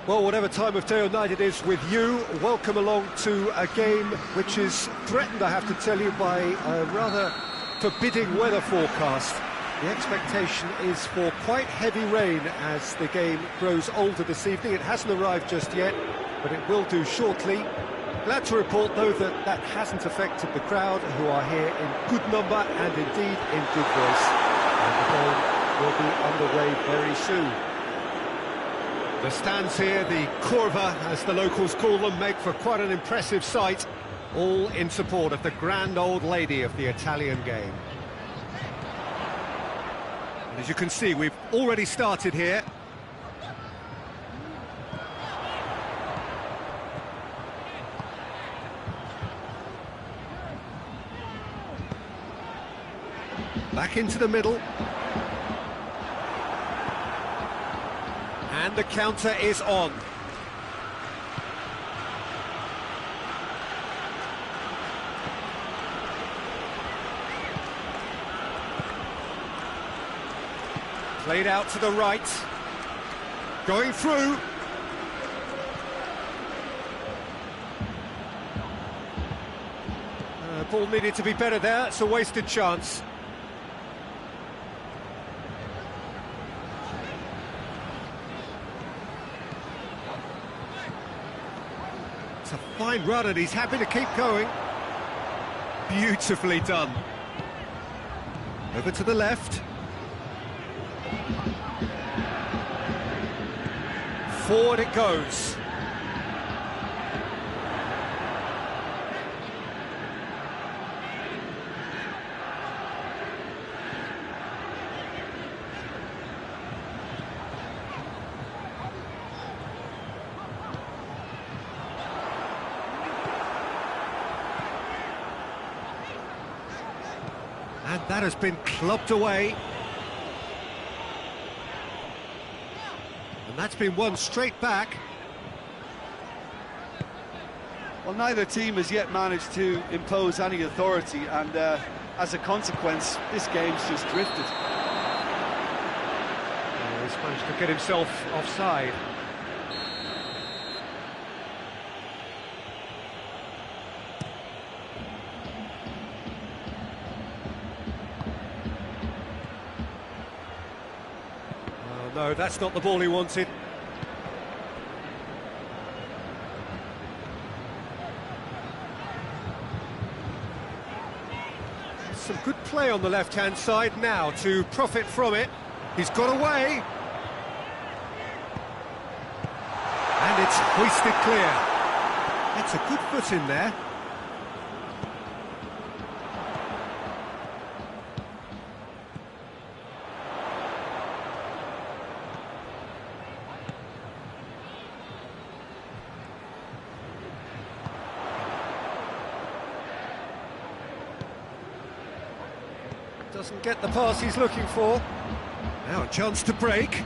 Well, whatever time of day or night it is with you, welcome along to a game which is threatened, I have to tell you, by a rather forbidding weather forecast. The expectation is for quite heavy rain as the game grows older this evening. It hasn't arrived just yet, but it will do shortly. Glad to report, though, that that hasn't affected the crowd, who are here in good number and indeed in good voice. And the game will be underway very soon. The stands here, the curva, as the locals call them, make for quite an impressive sight, all in support of the grand old lady of the Italian game. And as you can see, we've already started here. Back into the middle. And the counter is on. Played out to the right. Going through. Ball needed to be better there. It's a wasted chance. It's a fine run and he's happy to keep going. Beautifully done. Over to the left. Forward it goes. And that has been clubbed away. And that's been won straight back. Well, neither team has yet managed to impose any authority, and as a consequence, this game's just drifted. He's managed to get himself offside. No, that's not the ball he wanted. Some good play on the left-hand side now to profit from it. He's got away. And it's hoisted clear. That's a good foot in there. Doesn't get the pass he's looking for. Now a chance to break.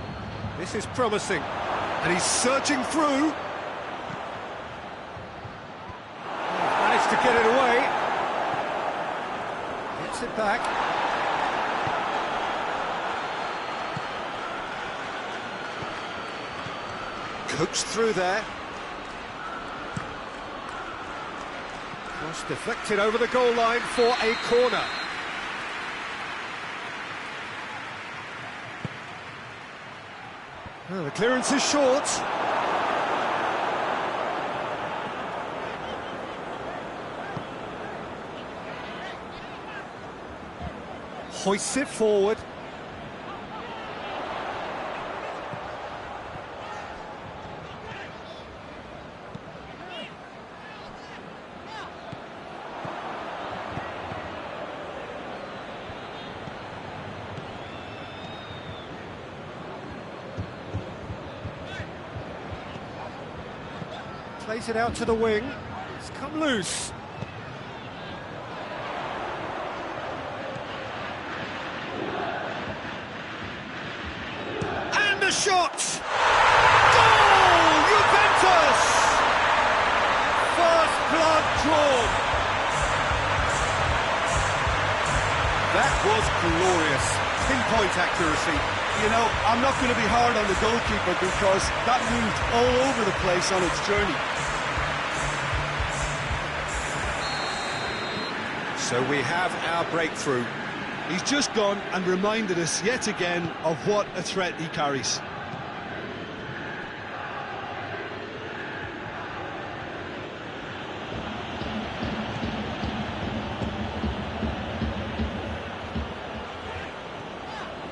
This is promising. And he's surging through. Managed to get it away. Gets it back. Coached through there. Cross deflected over the goal line for a corner. Oh, the clearance is short. Hoists it forward. Plays it out to the wing. It's come loose. And a shot! Goal! Juventus! First blood drawn. That was glorious. Pinpoint accuracy. You know, I'm not going to be hard on the goalkeeper because that moved all over the place on its journey. So we have our breakthrough. He's just gone and reminded us yet again of what a threat he carries.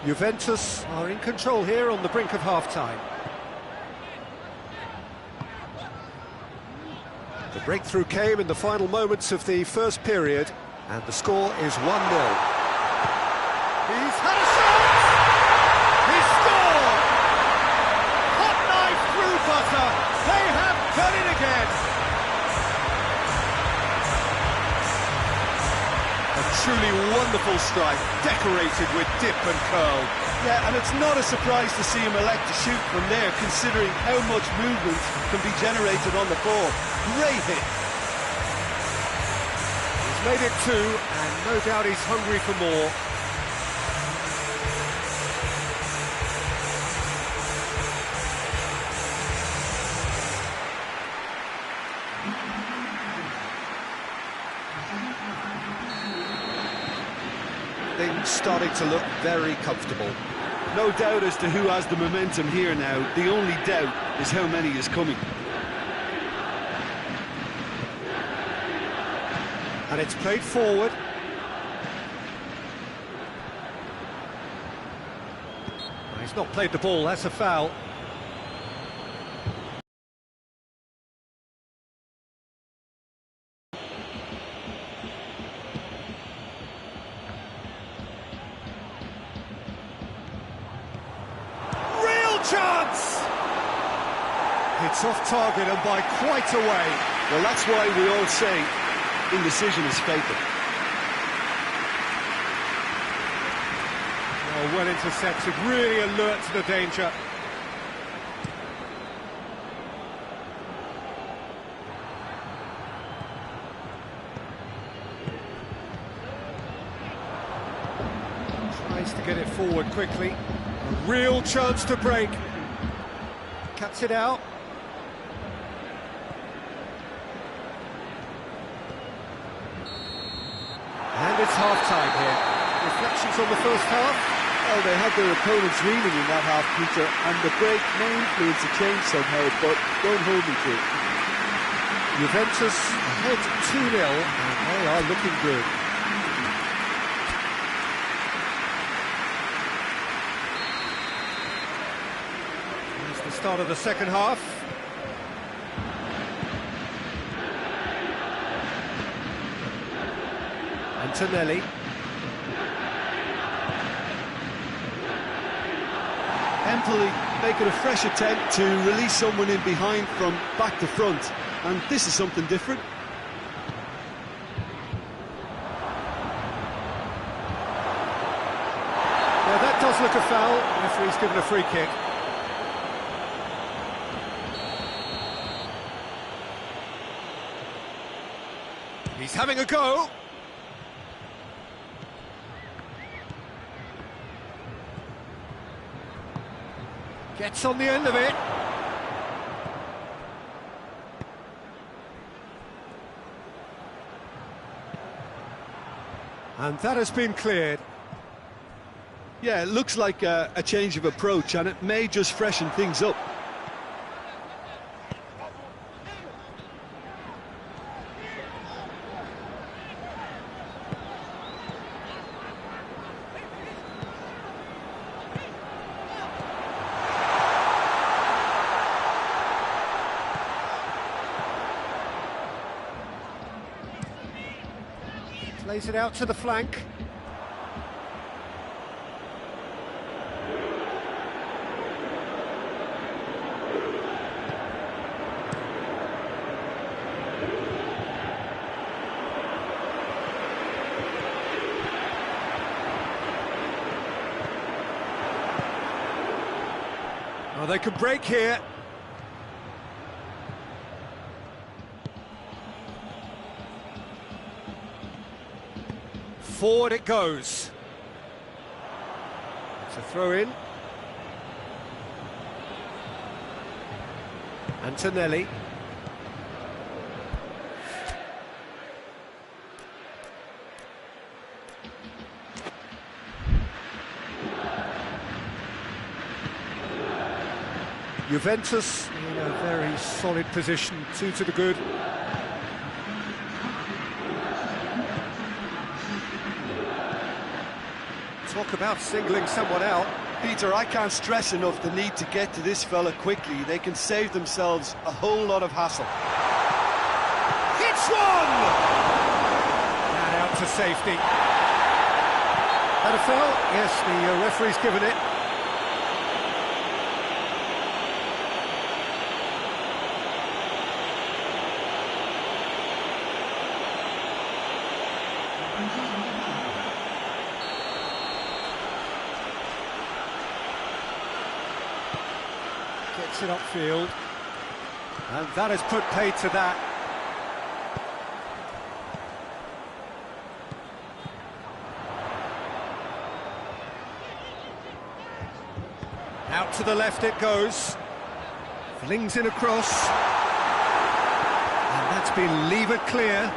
Juventus are in control here on the brink of half-time. The breakthrough came in the final moments of the first period, and the score is 1-0. He's had a shot! He's scored! Hot knife through butter! They have done it again! A truly wonderful strike, decorated with dip and curl. Yeah, and it's not a surprise to see him elect to shoot from there, considering how much movement can be generated on the ball. Great hit. He's made it two, and no doubt he's hungry for more. Things starting to look very comfortable. No doubt as to who has the momentum here now. The only doubt is how many is coming. And it's played forward. He's not played the ball, that's a foul. Chance! It's off target and by quite a way. Well, that's why we all say indecision is fatal. Oh, well intercepted, really alert to the danger. Tries to get it forward quickly. A real chance to break. Cuts it out. And it's half-time here. Reflections on the first half? Well, they had their opponents reeling in that half, Peter, and the break may influence a change somehow, but don't hold me to it. Juventus ahead 2-0, and they are looking good. Start of the second half. Antonelli. Empoli making a fresh attempt to release someone in behind from back to front, and this is something different. Now that does look a foul. The referee's given a free kick. He's having a go. Gets on the end of it. And that has been cleared. Yeah, it looks like a change of approach, and it may just freshen things up. Plays it out to the flank. Oh, they could break here. Forward it goes. It's a throw in. Antonelli. Juventus in a very solid position, 2 to the good. Talk about singling someone out. Peter, I can't stress enough the need to get to this fella quickly. They can save themselves a whole lot of hassle. Hits one! And out to safety. That a foul? Yes, the referee's given it. Gets it upfield, and that has put paid to that. Out to the left it goes, flings in across, and that's been levered clear.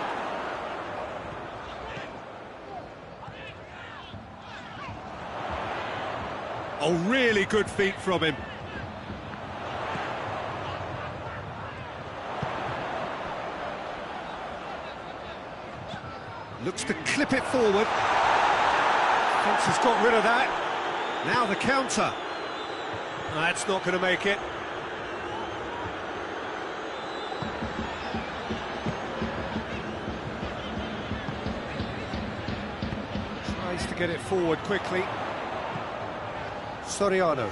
Oh, really good feet from him. Looks to clip it forward. Fence has got rid of that. Now the counter. That's not going to make it. Tries to get it forward quickly. Soriano.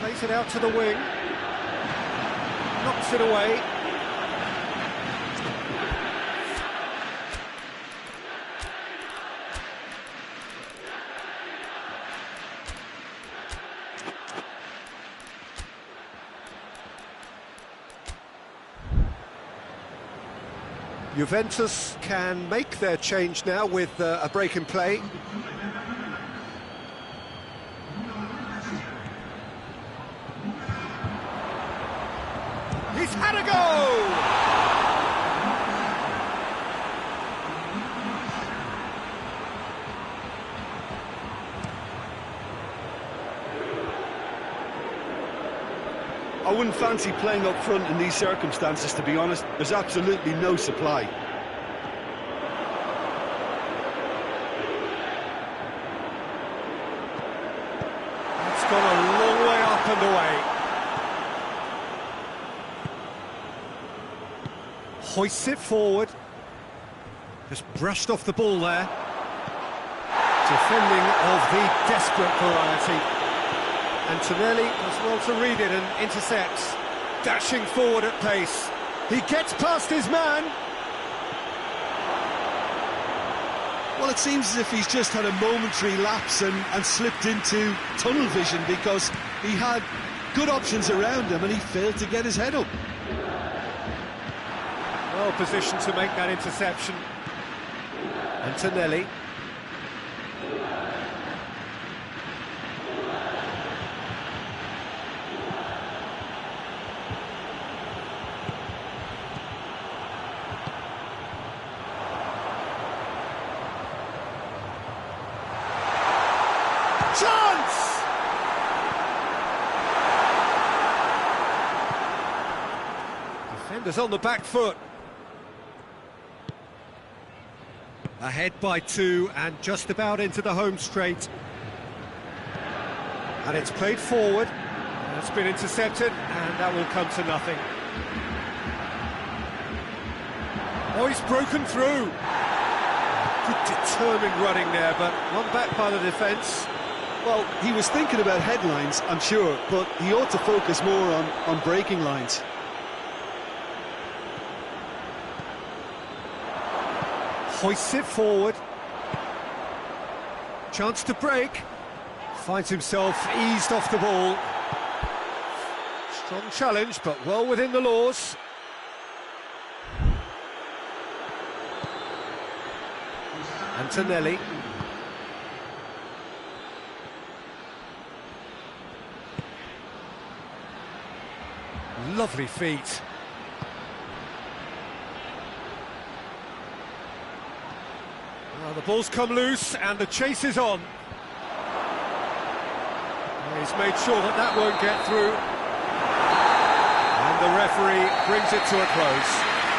Plays it out to the wing. Knocks it away. Juventus can make their change now with a break in play. He's had a go! I wouldn't fancy playing up front in these circumstances, to be honest. There's absolutely no supply. It's gone a long way up and away. Hoists it forward. Just brushed off the ball there. Defending of the desperate variety. Antonelli does well to read it and intercepts. Dashing forward at pace. He gets past his man. Well, it seems as if he's just had a momentary lapse and slipped into tunnel vision, because he had good options around him and he failed to get his head up. Well positioned to make that interception. Antonelli. Chance! Defenders on the back foot. Ahead by 2 and just about into the home straight. And it's played forward. That's been intercepted, and that will come to nothing. Oh, he's broken through. Good determined running there, but one back by the defence. Well, he was thinking about headlines, I'm sure, but he ought to focus more on breaking lines. Hoists it forward. Chance to break. Finds himself eased off the ball. Strong challenge, but well within the laws. Antonelli. Lovely feet. Well, the ball's come loose and the chase is on. He's made sure that that won't get through. And the referee brings it to a close.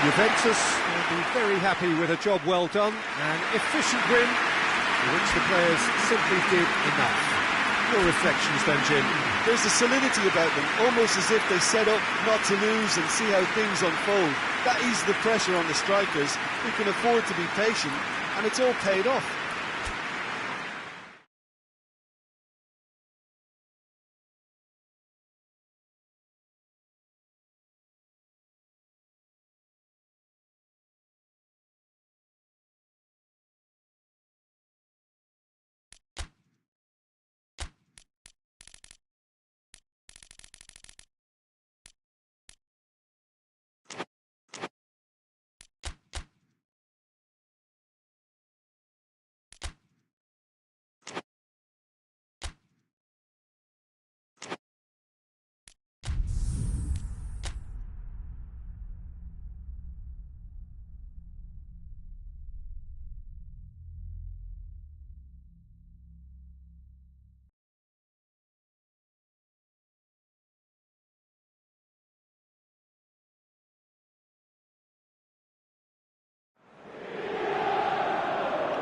Juventus will be very happy with a job well done. An efficient win, for which the players simply did enough. Your reflections then, Jim? There's a solidity about them, almost as if they set up not to lose and see how things unfold. That eases the pressure on the strikers, who can afford to be patient, and it's all paid off.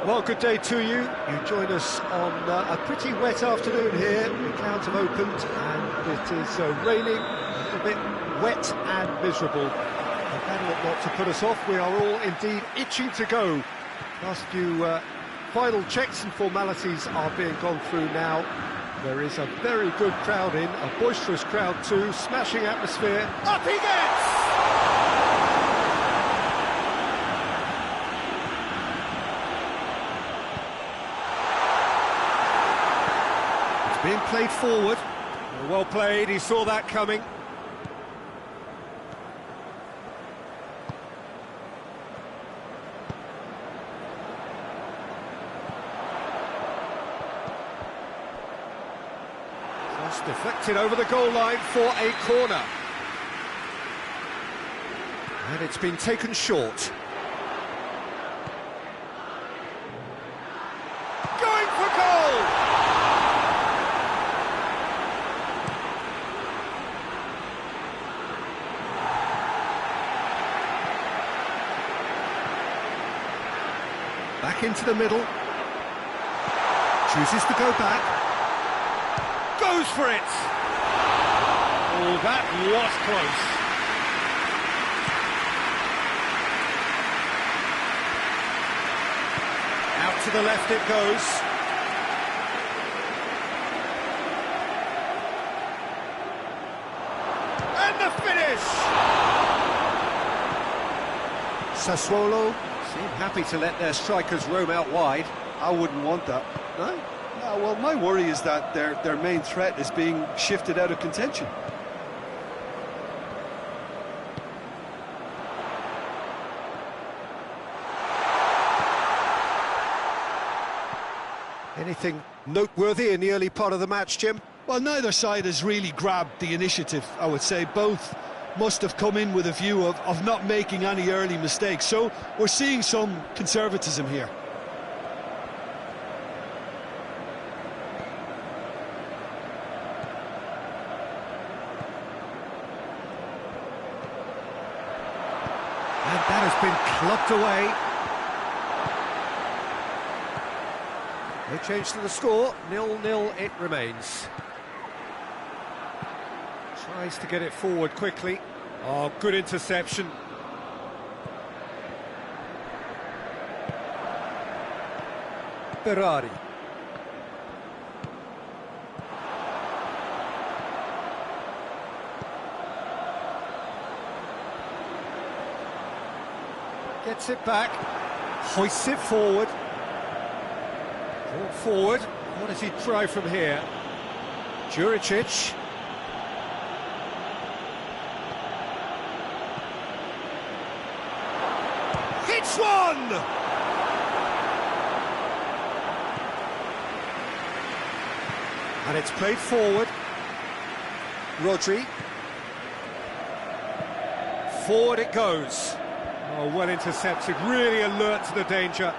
Well, good day to you. You join us on a pretty wet afternoon here. The clouds have opened and it is raining, a little bit wet and miserable. But that ought not to put us off. We are all indeed itching to go. Last few final checks and formalities are being gone through now. There is a very good crowd in, a boisterous crowd too, smashing atmosphere. Up he gets! Being played forward. Well played, he saw that coming. Just deflected over the goal line for a corner. And it's been taken short. Going for goal! Back into the middle. Chooses to go back. Goes for it! Oh, that was close. Out to the left it goes. And the finish! Sassuolo seem happy to let their strikers roam out wide. I wouldn't want that. No? No, well, my worry is that their main threat is being shifted out of contention. Anything noteworthy in the early part of the match, Jim? Well, neither side has really grabbed the initiative, I would say. Both must have come in with a view of not making any early mistakes. So we're seeing some conservatism here. And that has been clubbed away. No change to the score, 0-0 it remains. Tries to get it forward quickly. Oh, good interception. Ferrari. Gets it back, hoists it forward. Brought forward. What does he try from here? Juricic. Hits one! And it's played forward. Rodri. Forward it goes. Oh, well intercepted, really alert to the danger.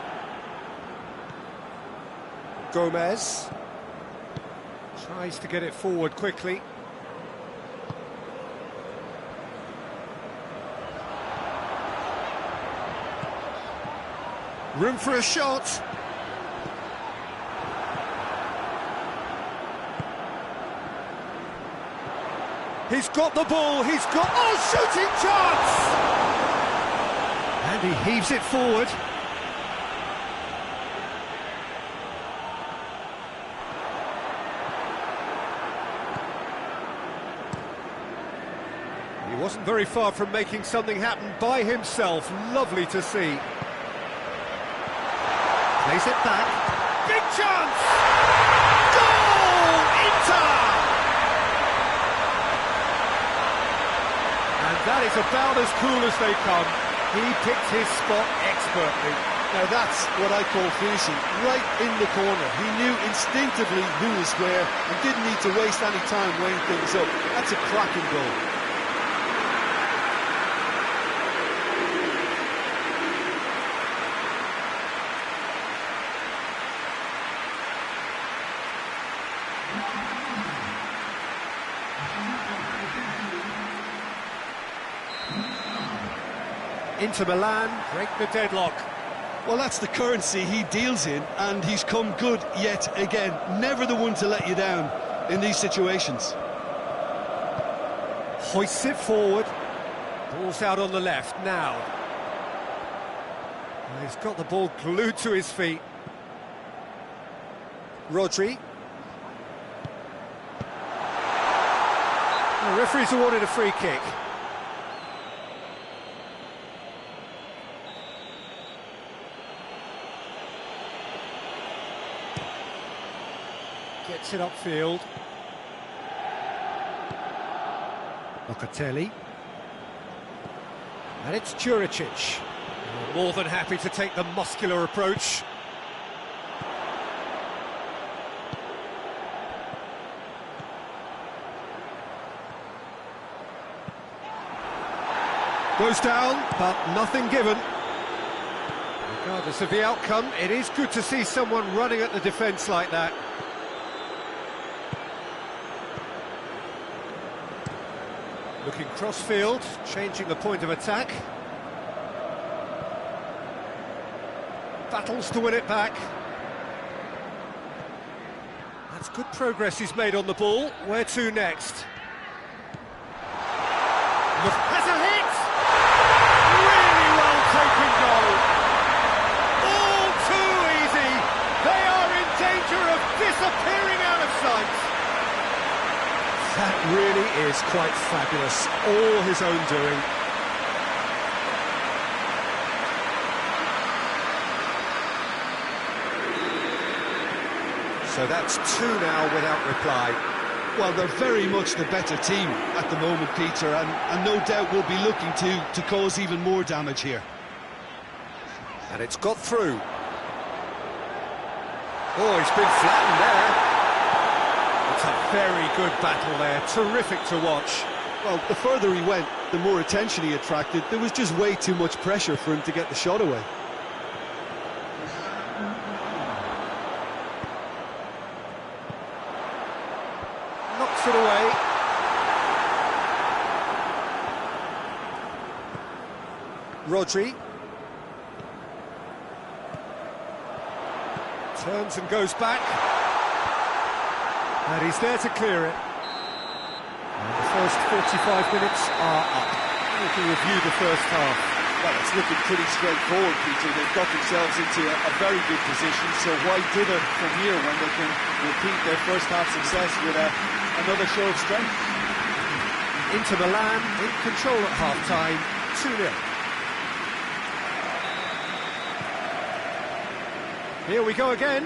Gomez tries to get it forward quickly. Room for a shot. He's got the ball, he's got... Oh, shooting chance! And he heaves it forward. He wasn't very far from making something happen by himself. Lovely to see. Plays it back. Big chance! Goal! Inter! And that is about as cool as they come. He picked his spot expertly. Now that's what I call finishing, right in the corner. He knew instinctively who was where and didn't need to waste any time weighing things up. That's a cracking goal. Inter Milan break the deadlock. Well, that's the currency he deals in, and he's come good yet again. Never the one to let you down in these situations. Hoists it forward. Ball's out on the left now. Well, he's got the ball glued to his feet. Rodri. The referee's awarded a free kick. Gets it upfield. Locatelli. And it's Juricic. More than happy to take the muscular approach. Goes down, but nothing given. Regardless of the outcome, it is good to see someone running at the defence like that. Looking cross-field, changing the point of attack. Battles to win it back. That's good progress he's made on the ball. Where to next? Has a hit! Really well taken goal. All too easy. They are in danger of disappearing out of sight. That really is quite fabulous. All his own doing. So that's two now without reply. Well, they're very much the better team at the moment, Peter, and no doubt will be looking to cause even more damage here. And it's got through. Oh, he's been flattened there. It's a very good battle there, terrific to watch. Well, the further he went, the more attention he attracted. There was just way too much pressure for him to get the shot away. Knocks it away. Rodri. Turns and goes back. And he's there to clear it. And the first 45 minutes are up. We can review the first half. Well, it's looking pretty straightforward, Peter. They've got themselves into a very good position, so why dither from here when they can repeat their first half success with another show of strength? Inter Milan in control at half-time, 2-0. Here we go again.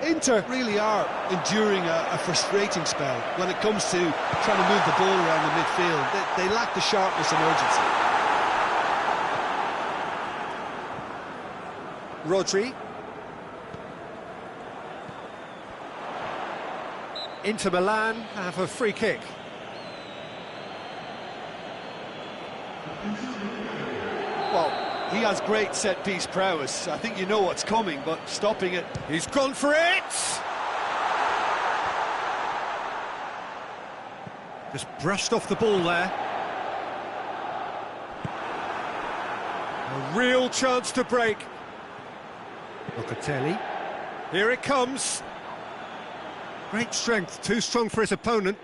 Inter really are enduring a frustrating spell when it comes to trying to move the ball around the midfield. They lack the sharpness and urgency. Rodri. Inter Milan have a free kick. Well, he has great set-piece prowess. I think you know what's coming, but stopping it... He's gone for it! Just brushed off the ball there. A real chance to break. Locatelli. Here it comes. Great strength, too strong for his opponent.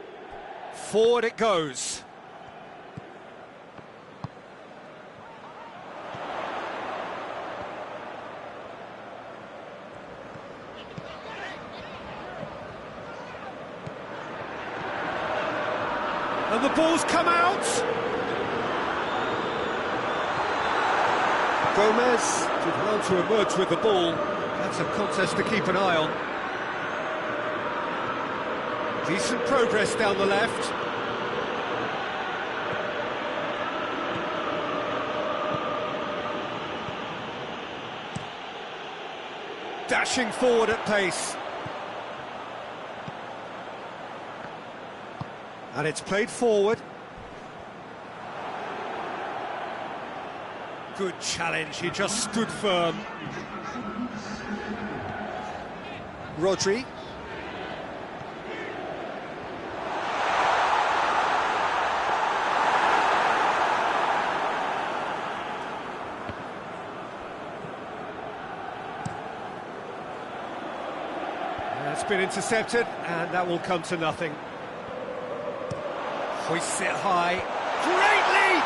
Forward it goes. And the ball's come out. Gomez did well to emerge with the ball. That's a contest to keep an eye on. Decent progress down the left. Dashing forward at pace. And it's played forward. Good challenge, he just stood firm. Rodri. It's been intercepted, and that will come to nothing. Hoists it high. Great leap!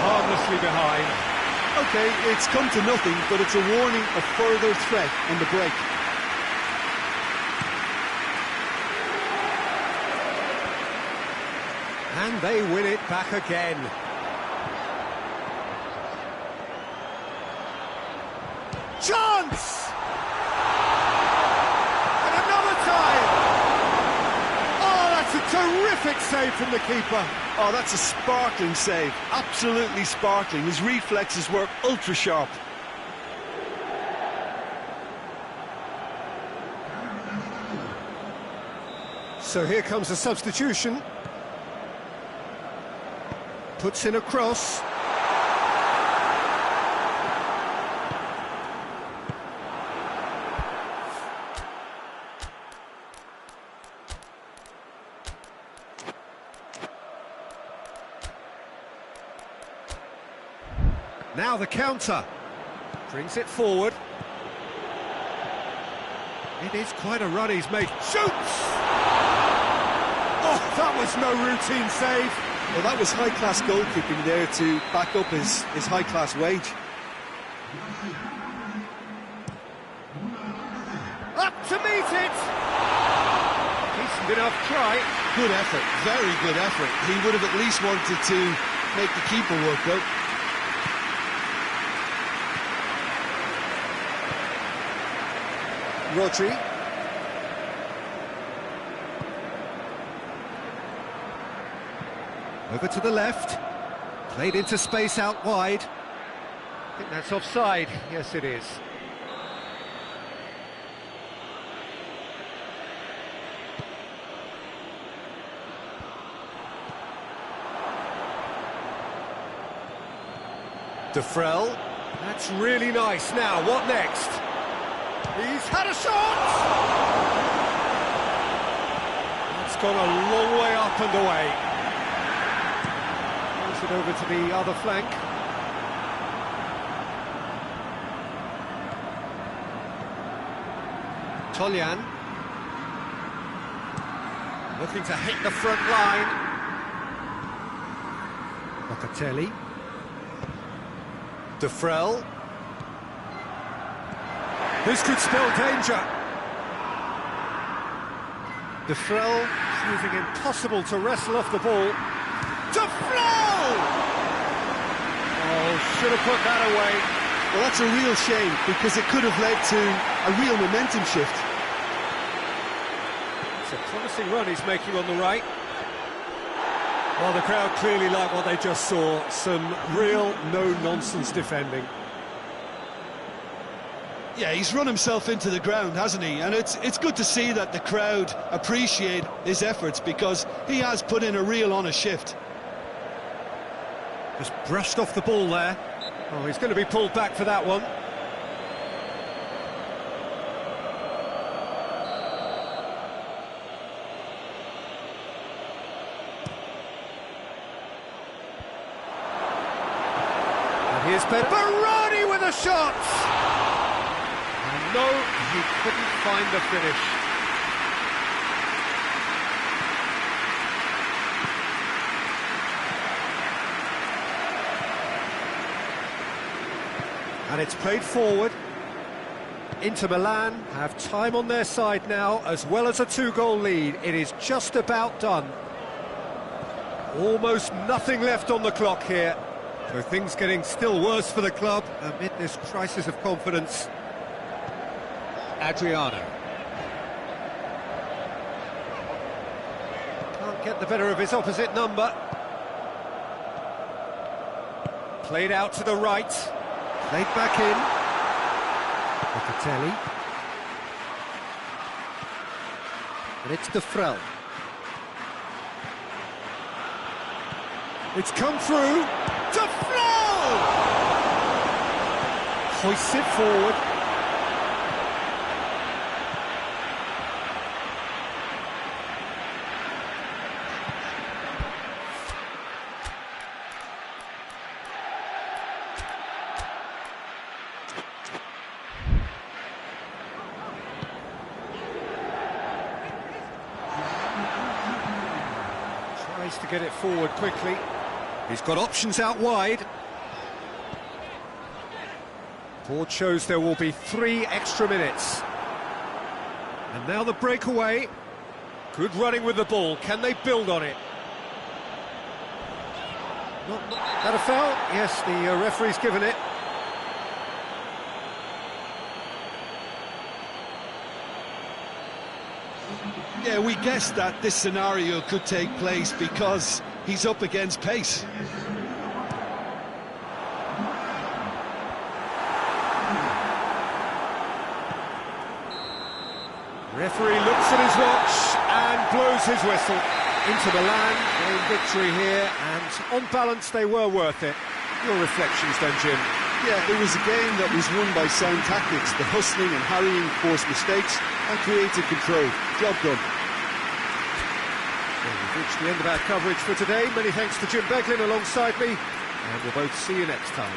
Harmlessly behind. OK, it's come to nothing, but it's a warning of further threat on the break. And they win it back again. Chance! Terrific save from the keeper. Oh, that's a sparkling save. Absolutely sparkling. His reflexes were ultra sharp. So here comes a substitution. Puts in a cross. Now the counter. Brings it forward. It is quite a run he's made. Shoots! Oh, that was no routine save. Well, that was high-class goalkeeping there to back up his high-class wage. Up to meet it! Decent enough try. Good effort, very good effort. He would have at least wanted to make the keeper work though. Rodri. Over to the left. Played into space out wide. I think that's offside. Yes, it is. Defrel. That's really nice. Now, what next? He's had a shot! It's gone a long way up and away. Throws it over to the other flank. Toljan. Looking to hit the front line. Locatelli. Defrel. This could spell danger. Defrel proving impossible to wrestle off the ball. Defrel! Oh, should have put that away. Well, that's a real shame, because it could have led to a real momentum shift. It's a promising run he's making on the right. Well, the crowd clearly like what they just saw. Some real no-nonsense defending. Yeah, he's run himself into the ground, hasn't he? And it's good to see that the crowd appreciate his efforts, because he has put in a real honest shift. Just brushed off the ball there. Oh, he's going to be pulled back for that one. And here's Baroni with a shot! And no, he couldn't find the finish. And it's played forward. Inter Milan have time on their side now, as well as a 2-goal lead. It is just about done. Almost nothing left on the clock here. So things getting still worse for the club amid this crisis of confidence. Adriano. Can't get the better of his opposite number. Played out to the right. Played back in. Locatelli. And it's Defrel. It's come through. Defrel! Hoists it forward. Tries to get it forward quickly. He's got options out wide. Board shows there will be 3 extra minutes. And now the breakaway. Good running with the ball. Can they build on it? Not that a foul? Yes, the referee's given it. Yeah, we guessed that this scenario could take place because he's up against pace. Referee looks at his watch and blows his whistle. Inter Milan gained victory here, and on balance they were worth it. Your reflections then, Jim? Yeah, it was a game that was won by sound tactics. The hustling and harrying forced mistakes and created control. Job done. Well, we've reached the end of our coverage for today. Many thanks to Jim Beglin alongside me, and we'll both see you next time.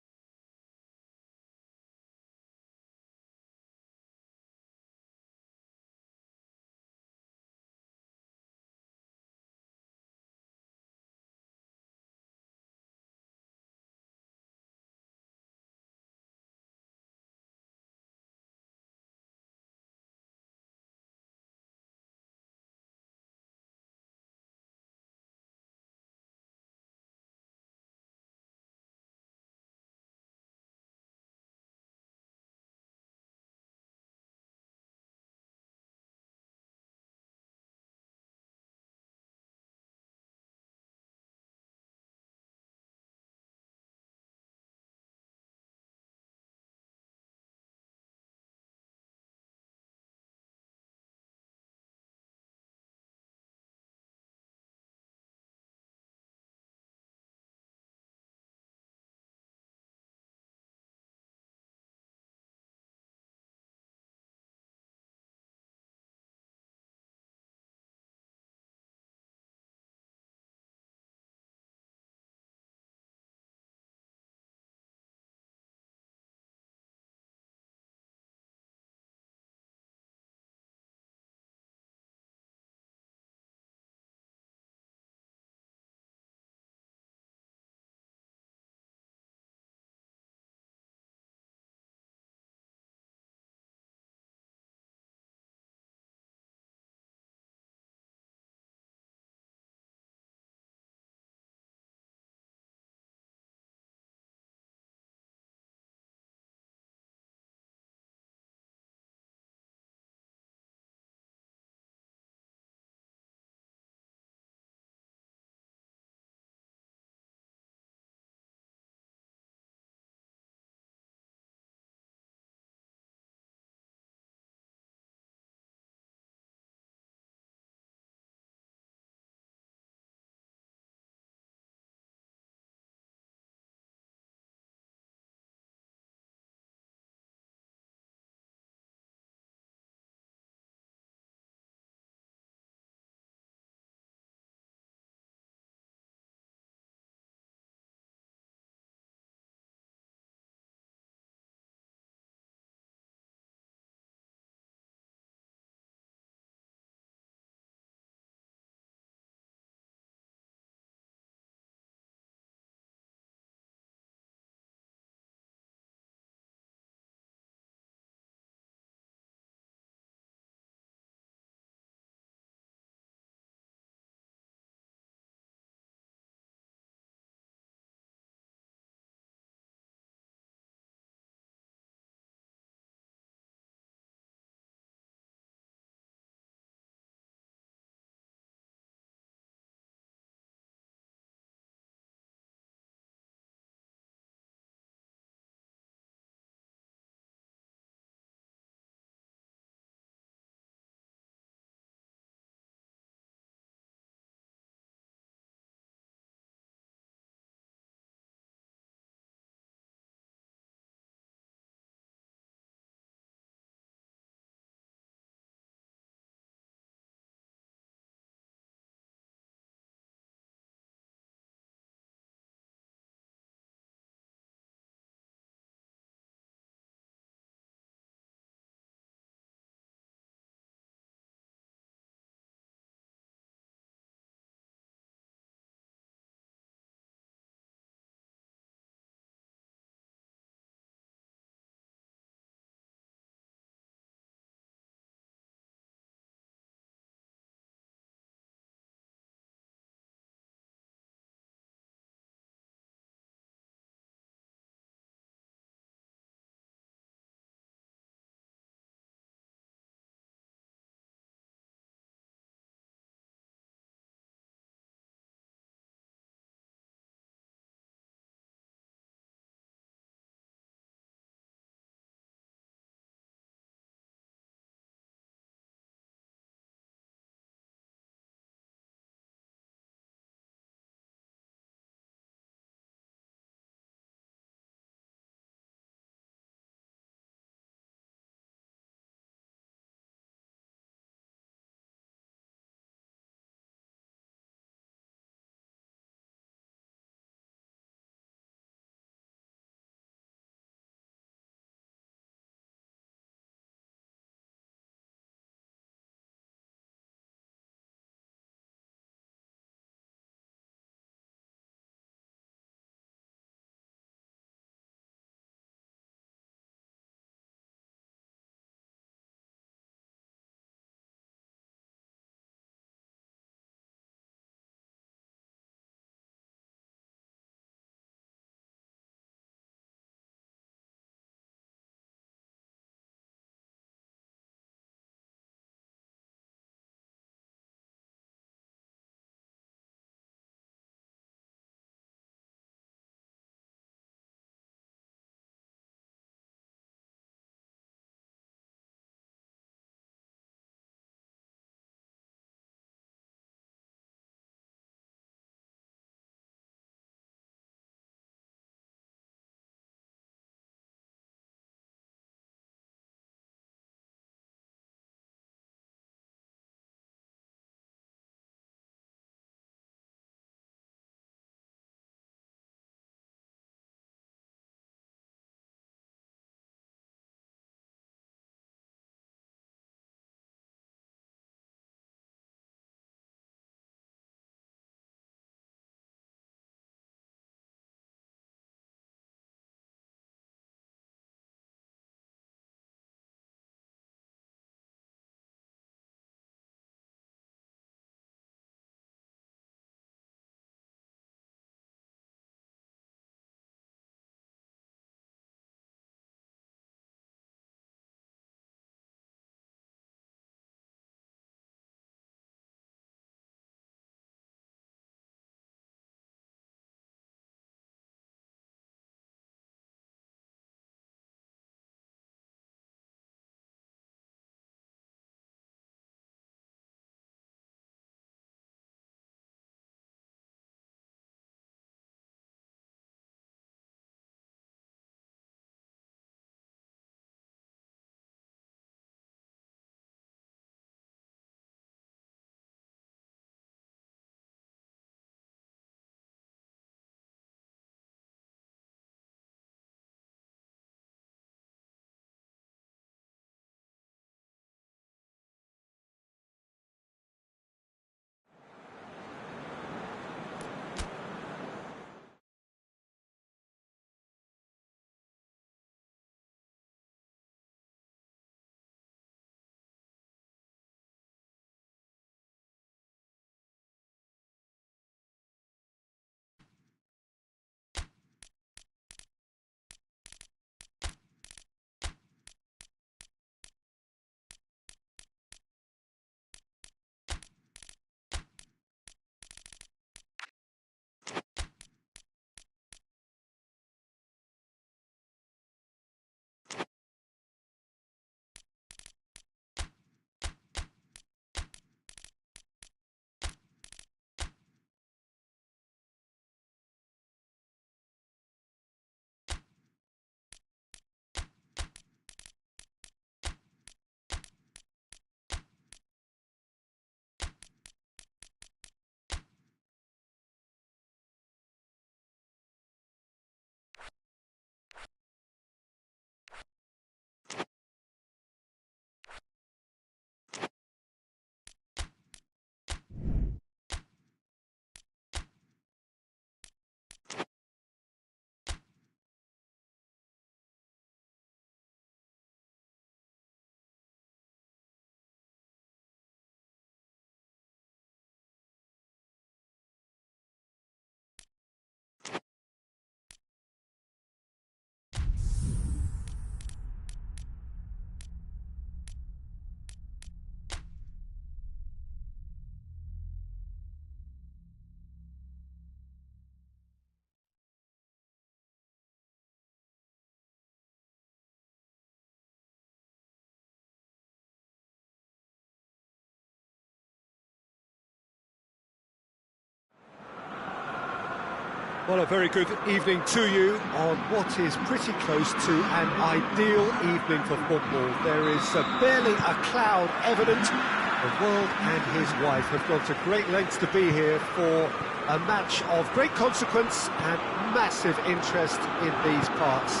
Well, a very good evening to you on what is pretty close to an ideal evening for football. There is barely a cloud evident. The world and his wife have gone to great lengths to be here for a match of great consequence and massive interest in these parts.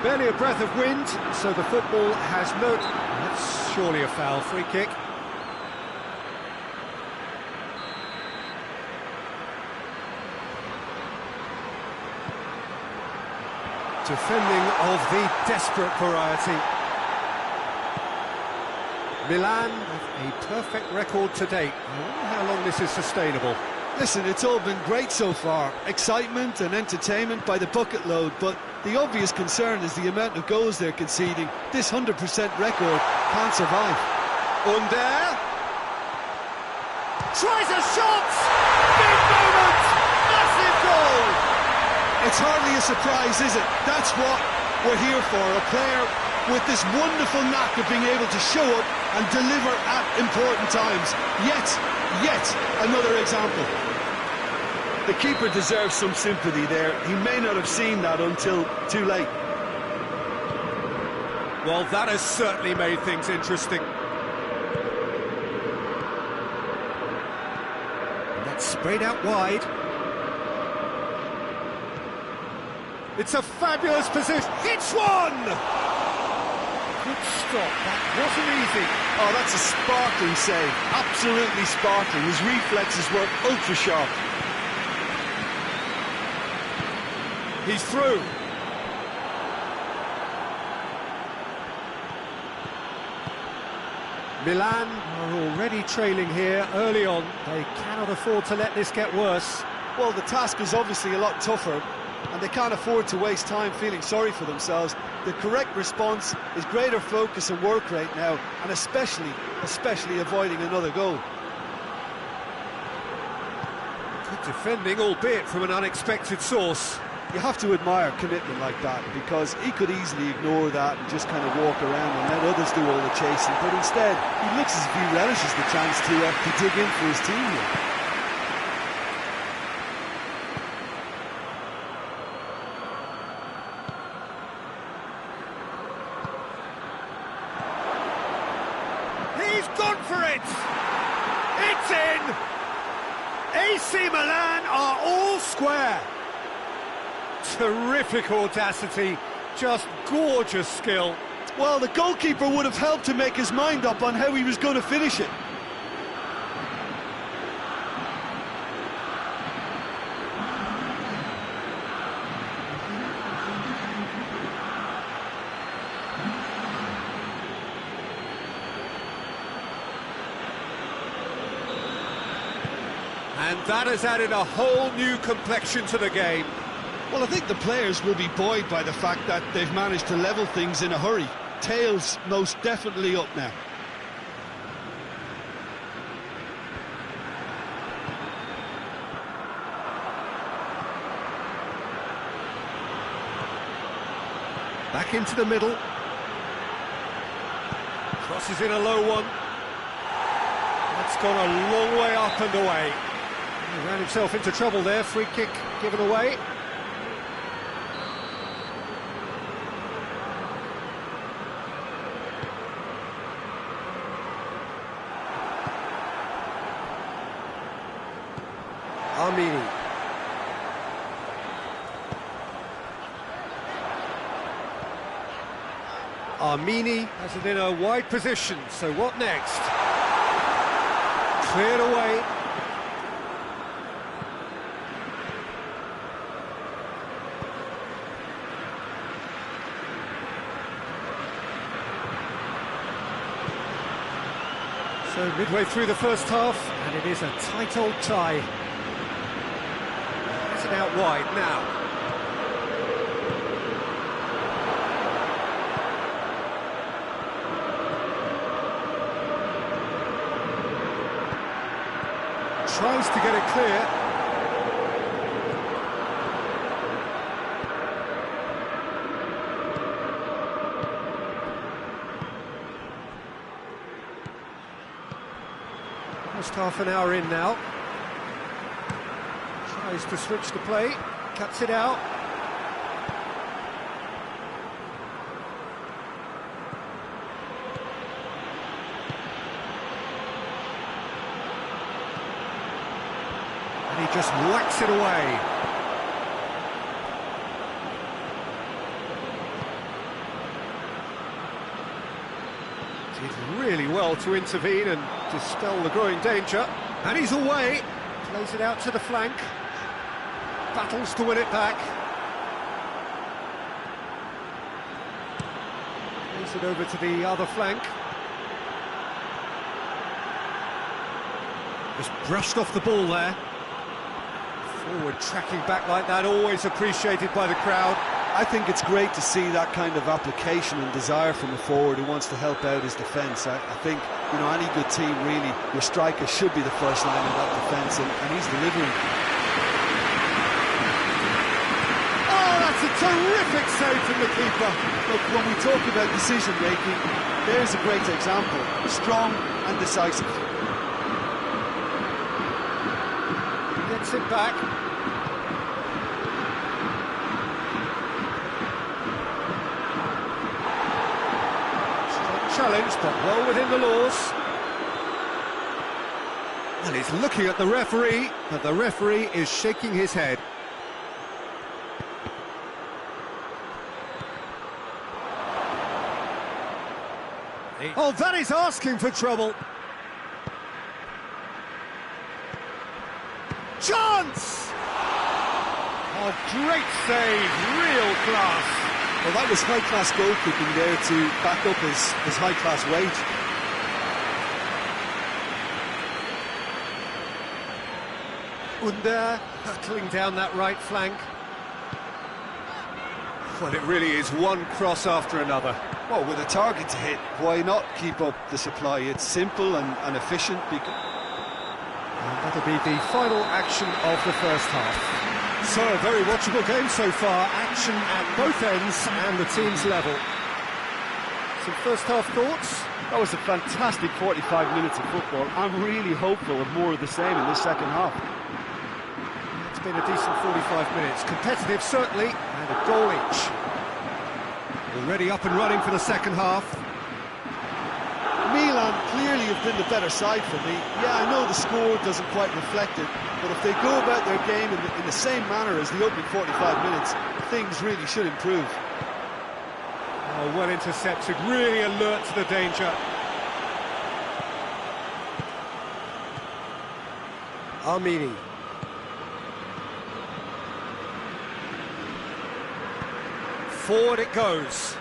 Barely a breath of wind, so the football has no... That's surely a foul. Free kick. Defending of the desperate variety. Milan with a perfect record to date. I wonder how long this is sustainable. Listen, it's all been great so far. Excitement and entertainment by the bucket load, but the obvious concern is the amount of goals they're conceding. This 100% record can't survive. Under. Tries a shot! Big moment! Massive goal! It's hardly a surprise, is it? That's what we're here for. A player with this wonderful knack of being able to show up and deliver at important times. Yet another example. The keeper deserves some sympathy there. He may not have seen that until too late. Well, that has certainly made things interesting. And that's sprayed out wide. It's a fabulous position. It's one! Good stop. That wasn't easy. Oh, that's a sparkling save. Absolutely sparkling. His reflexes were ultra sharp. He's through. Milan are already trailing here early on. They cannot afford to let this get worse. Well, the task is obviously a lot tougher, and they can't afford to waste time feeling sorry for themselves. The correct response is greater focus and work rate now, and especially avoiding another goal. Good defending, albeit from an unexpected source. You have to admire commitment like that, because he could easily ignore that and just kind of walk around and let others do all the chasing, but instead he looks as if he relishes the chance to dig in for his team here. He's gone for it! It's in! AC Milan are all square. Terrific audacity, just gorgeous skill. Well, the goalkeeper would have helped to make his mind up on how he was going to finish it. And that has added a whole new complexion to the game. Well, I think the players will be buoyed by the fact that they've managed to level things in a hurry. Tails most definitely up now. Back into the middle. Crosses in a low one. That's gone a long way up and away. He ran himself into trouble there. Free kick given away. Armini. Armini has it in a wide position, so what next? Cleared away. So midway through the first half, and it is a tight old tie. It's it out wide now. Tries to get it clear. Almost half an hour in now. Tries to switch the play, cuts it out. And he just whacks it away. Did really well to intervene and dispel the growing danger. And he's away. Plays it out to the flank. Battles to win it back. Plays it over to the other flank. Just brushed off the ball there. Forward tracking back like that, always appreciated by the crowd. I think it's great to see that kind of application and desire from a forward who wants to help out his defence. I think, you know, any good team really, your striker should be the first line of that defence, and he's delivering. Oh, that's a terrific save from the keeper. Look, when we talk about decision making, there's a great example. Strong and decisive. Gets it back. Challenge, but well within the laws. And he's looking at the referee, but the referee is shaking his head. Oh, that is asking for trouble. Chance! Oh, great save, real class. Well, that was high-class goalkeeping there to back up his high-class weight. Under hurtling down that right flank. Well, it really is one cross after another. Well, with a target to hit, why not keep up the supply? It's simple and efficient. And that'll be the final action of the first half. So, a very watchable game so far. Action at both ends and the team's level. Some first half thoughts? That was a fantastic 45 minutes of football. I'm really hopeful of more of the same in this second half. It's been a decent 45 minutes. Competitive, certainly, and a goal each. Already up and running for the second half. Milan clearly have been the better side for me. Yeah, I know the score doesn't quite reflect it, but if they go about their game in the same manner as the opening 45 minutes, things really should improve. Oh, well intercepted, really alert to the danger. Armini. Forward it goes.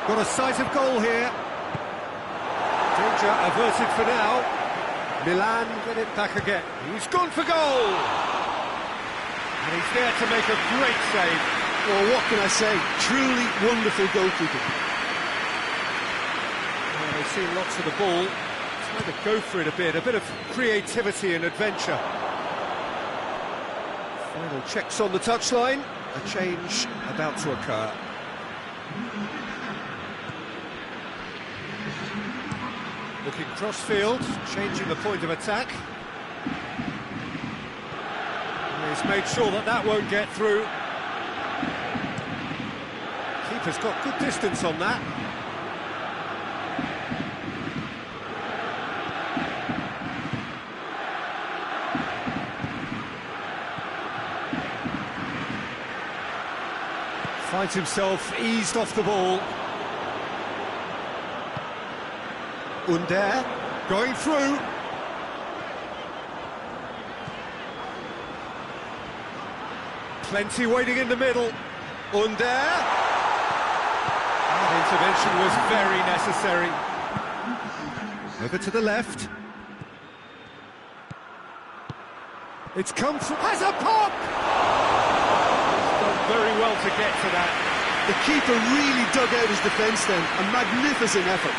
Got a sight of goal here. Danger averted for now. Milan get it back again. He's gone for goal! And he's there to make a great save. Well, what can I say? Truly wonderful goalkeeping. Well, they've seen lots of the ball. Trying to go for it a bit of creativity and adventure. Final checks on the touchline. A change about to occur. Looking cross-field, changing the point of attack. And he's made sure that that won't get through. Keeper's got good distance on that. Finds himself eased off the ball. Under, going through. Plenty waiting in the middle. Under. That intervention was very necessary. Over to the left. It's come through. Has a pop! He's done very well to get to that. The keeper really dug out his defence then. A magnificent effort.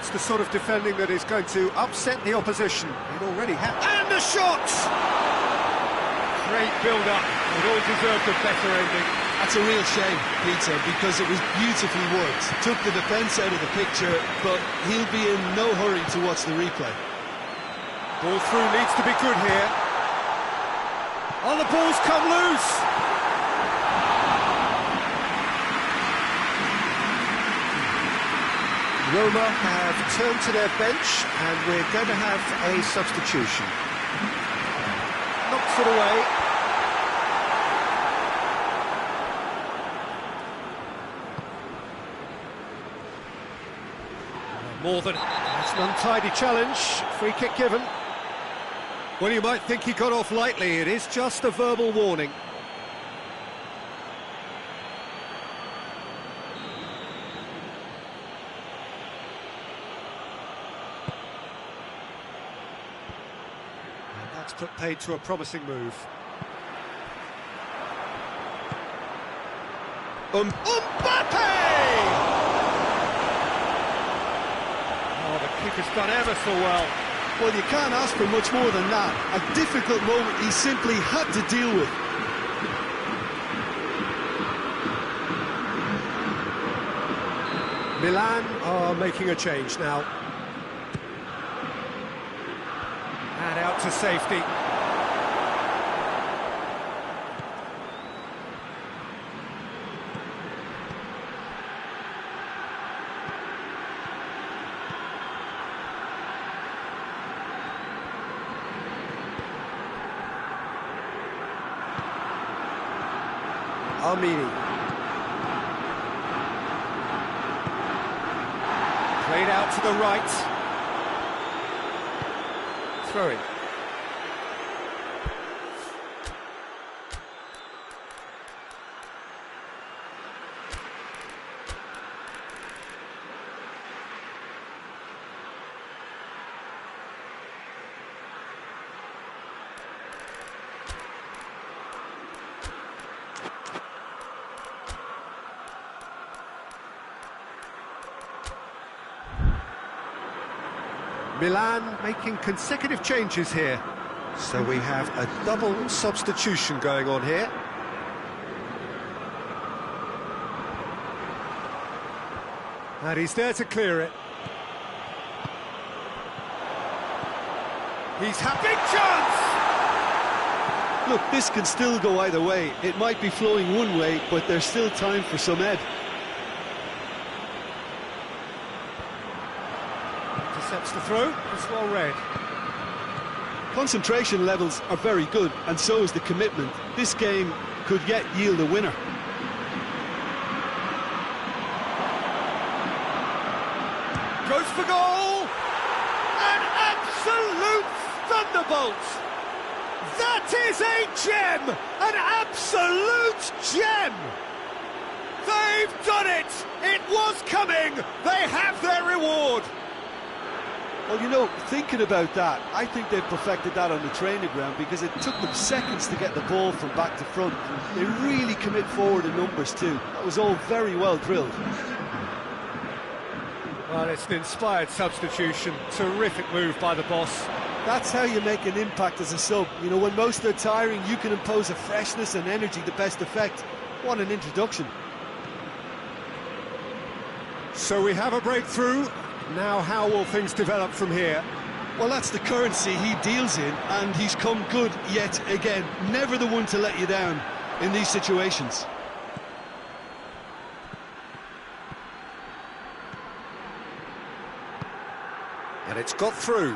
That's the sort of defending that is going to upset the opposition. It already has. And a shot! Great build-up. It all deserved a better ending. That's a real shame, Peter, because it was beautifully worked. Took the defence out of the picture, but he'll be in no hurry to watch the replay. Ball through needs to be good here. Oh, the ball's come loose! Roma have turned to their bench, and we're going to have a substitution. Knocks it away. More than... That's an untidy challenge. Free kick given. Well, you might think he got off lightly. It is just a verbal warning. And that's put paid to a promising move. Mbappe! Oh, the kick has done ever so well. Well, you can't ask for much more than that. A difficult moment he simply had to deal with. Milan are making a change now. And out to safety. Armini. Played out to the right. Throwing. Milan making consecutive changes here. So we have a double substitution going on here. And he's there to clear it. He's had big chance! Look, this can still go either way. It might be flowing one way, but there's still time for some ed. Intercepts the throw, it's well read. Concentration levels are very good, and so is the commitment. This game could yet yield a winner. Goes for goal! An absolute thunderbolt! That is a gem! An absolute gem! They've done it! It was coming! They have their reward! Well, you know, thinking about that, I think they've perfected that on the training ground because it took them seconds to get the ball from back to front. They really commit forward in numbers too. That was all very well drilled. Well, it's an inspired substitution. Terrific move by the boss. That's how you make an impact as a sub. You know, when most are tiring, you can impose a freshness and energy to best effect. What an introduction. So we have a breakthrough. Now how will things develop from here? Well, that's the currency he deals in, and he's come good yet again. Never the one to let you down in these situations. And it's got through.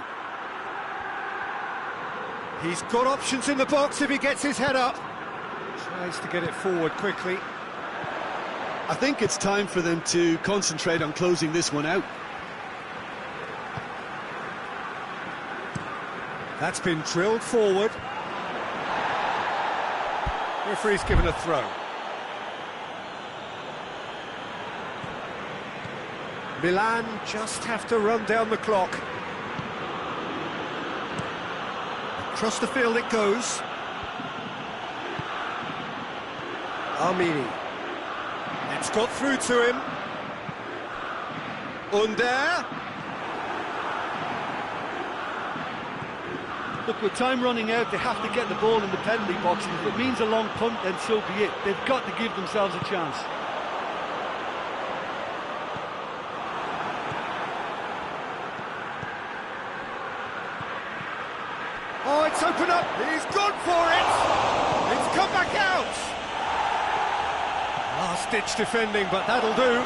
He's got options in the box if he gets his head up. Tries to get it forward quickly. I think it's time for them to concentrate on closing this one out. That's been drilled forward. Referee's given a throw. Milan just have to run down the clock. Across the field it goes. Armini. It's got through to him. Under. Look, with time running out, they have to get the ball in the penalty box. If it means a long punt, then so be it. They've got to give themselves a chance. Oh, it's opened up. He's gone for it. It's come back out. Last-ditch defending, but that'll do.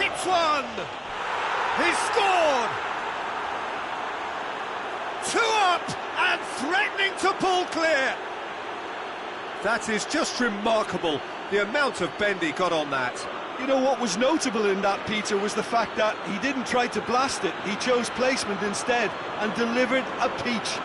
Hits one. He's scored. 2 up and threatening to pull clear. That is just remarkable, the amount of bend he got on that. You know what was notable in that, Peter, was the fact that he didn't try to blast it. He chose placement instead and delivered a peach.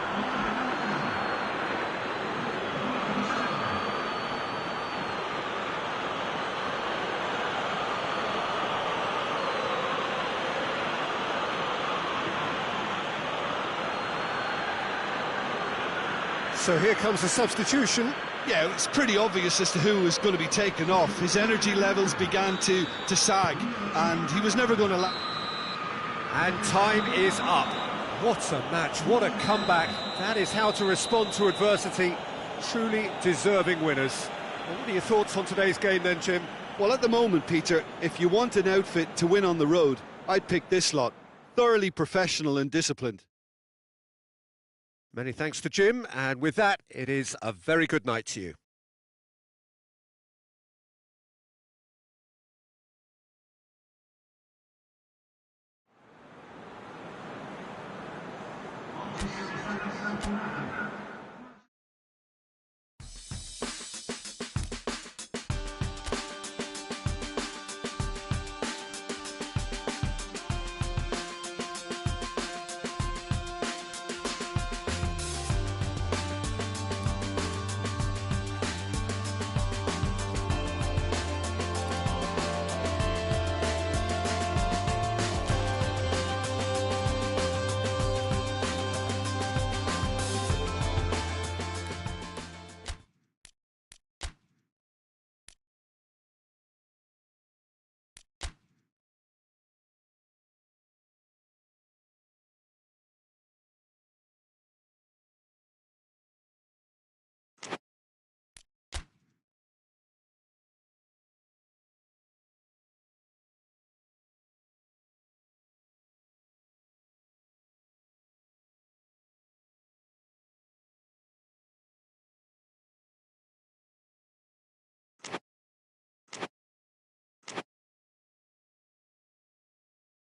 So here comes the substitution. Yeah, it's pretty obvious as to who was going to be taken off. His energy levels began to sag, and he was never going to... And time is up. What a match, what a comeback. That is how to respond to adversity. Truly deserving winners. Well, what are your thoughts on today's game then, Jim? Well, at the moment, Peter, if you want an outfit to win on the road, I'd pick this lot. Thoroughly professional and disciplined. Many thanks to Jim, and with that, it is a very good night to you.